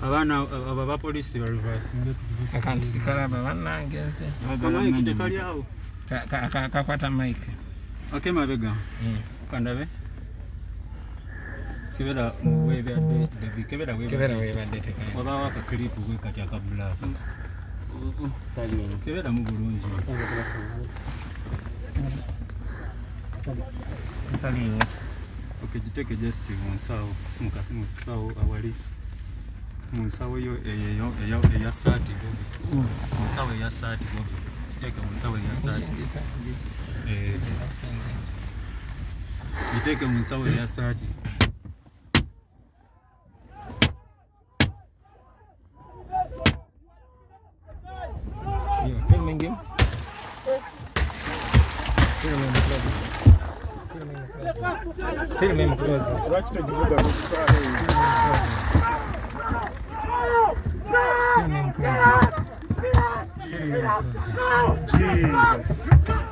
Abana aba police bali basinga akantu sikalaba bannangenze kamaiki tekali awo kakwata mike mabega kandabe kebera webadde kebera webadde tekali oba waka clip gwe kati akabula kebera mu bulungi kaliwo giteke just munsawo mukasi munsawo awali munsawo yo eya sati munsawo eya sati giteke munsawo eya sati giteke munsawo eya sati filming him. Film him close. Watch the Divuga. Jesus.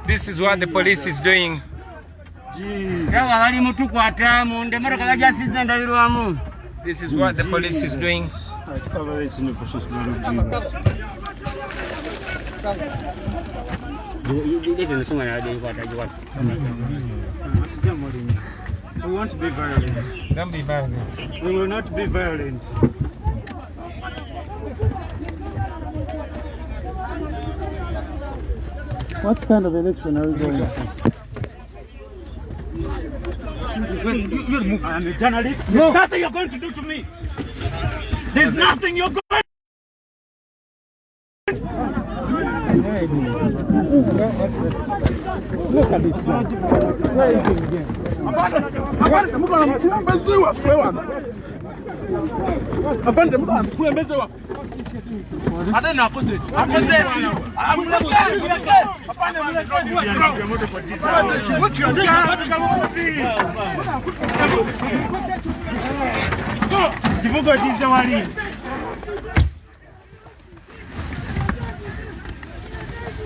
This is what the police is doing. Jesus. This is what the police is doing. I cover this in the precious blood of Jesus. We won't be violent. Don't be violent. We will not be violent. What kind of election are we going to? I'm a journalist. There's nothing you're going to do to me. There's nothing you're going to do. Look at this man. Where are you going again?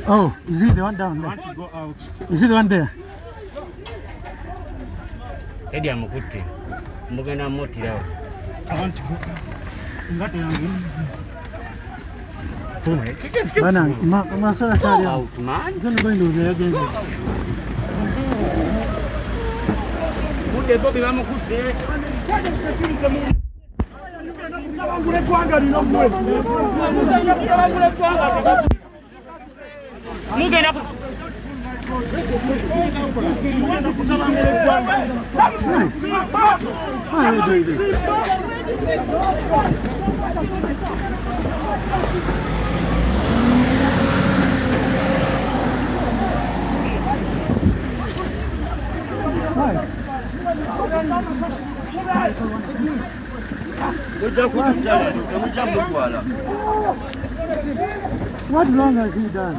Oh, is it the one down there? I want to go out. Is it the one there? I want to go out. Out, man. It's only going to be against What wrong has he done?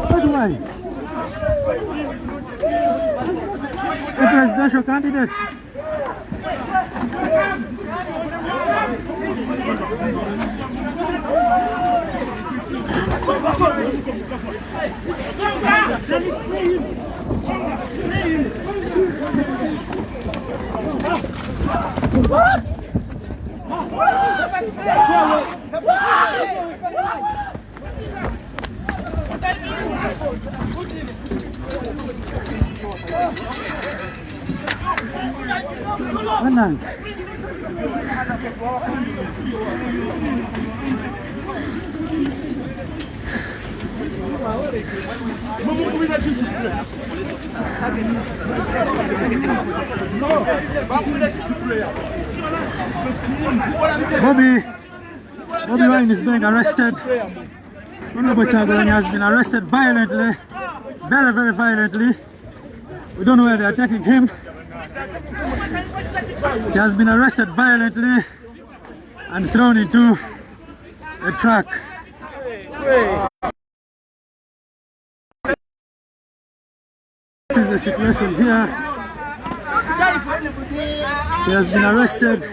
What do I? A presidential candidate. What? Bobby Wine is being arrested. Honorable Kyagulanyi has been arrested violently, very, very violently. We don't know where they are taking him. He has been arrested violently and thrown into a truck. This is the situation here. He has been arrested.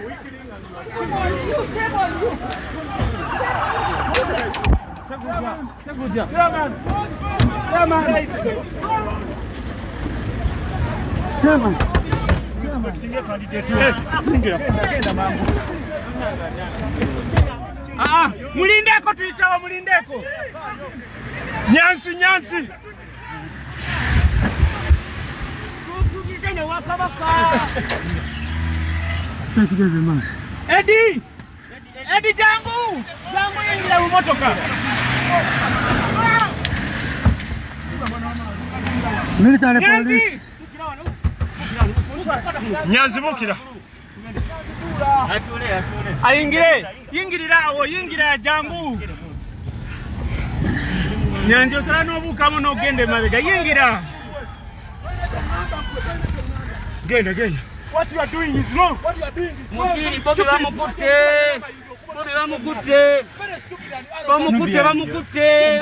Mulindeko tuitawa mulindeko. Nyansi. Tukizene wakabaka. Edi jangu yingira mu motoka. Military police. Nyanzi bukira. Atule. Yingira jangu. Nyanzi osala n'obuukamu n'ogende mabega. Yingira. Genda. What you are doing is wrong. Mutiri Bobi bamukute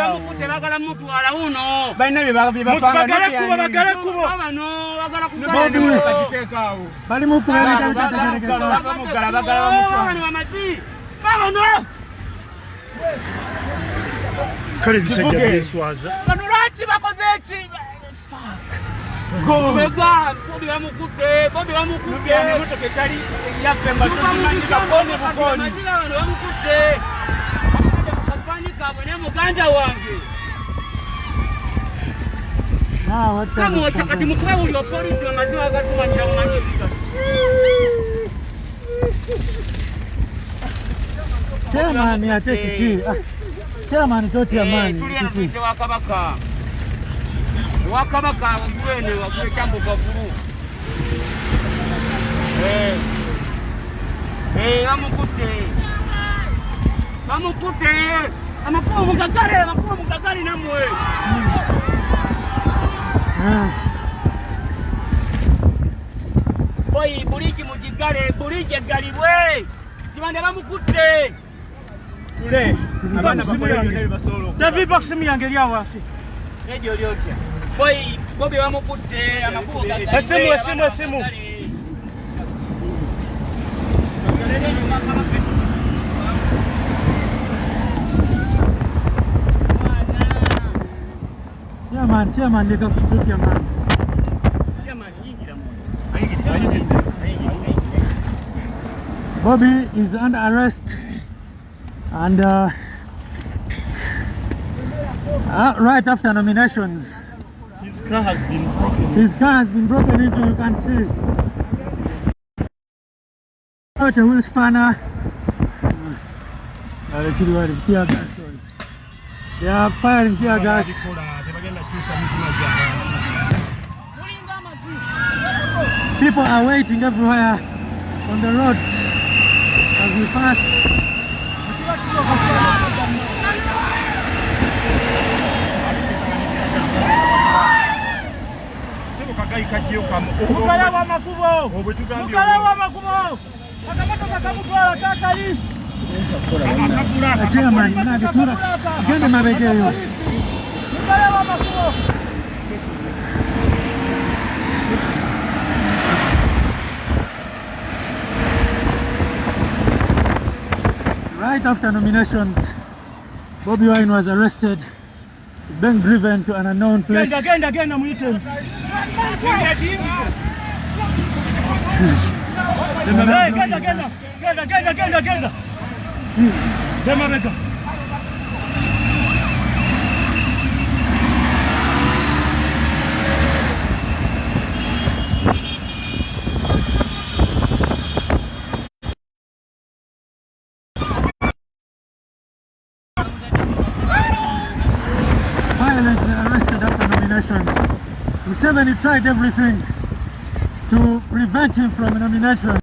bagala mutwala uno. Balina bye bagala kubo. Abano bagala kugiteekaawo. Bali mu kulabika bagala amazi. Babano. Kale bisajja biswaza. Bano lwaki bakoze eki? Bobi bamukute. Motoka etali yaffe nga tumanyi bakone bukoni. Bamukute. Kapani kabone muganda wange. Kama wakati mkuu uli wa polisi wamaziwa wakatuma njia umanyika. Chairman ya TTT. Chairman toti amani. TTT wakabaka mwene wakule chambo kwa furu. Bamukute. Amakuru mugagari namwe. Boy buliji mujigale bulije galibwe. Kibanda bamukute. Tule. Abana bakole byonna basolo. David Boxim yange lya wasi. Radio lyotya. Boy Bobi bamukute amakuru gagari. Esimu. Chairman leka kutuki amani. Bobi is under arrest and right after nominations. His car has been broken into, you can see. Out a wheel spanner. They are firing tear gas. People are waiting everywhere on the roads as we pass. Chairman, gende mabegeyo. Right after nominations, Bobi Wine was arrested, being driven to an unknown place. Genda mwite. Genda. Dema bega. Violently arrested after nominations. Museveni tried everything to prevent him from a nomination.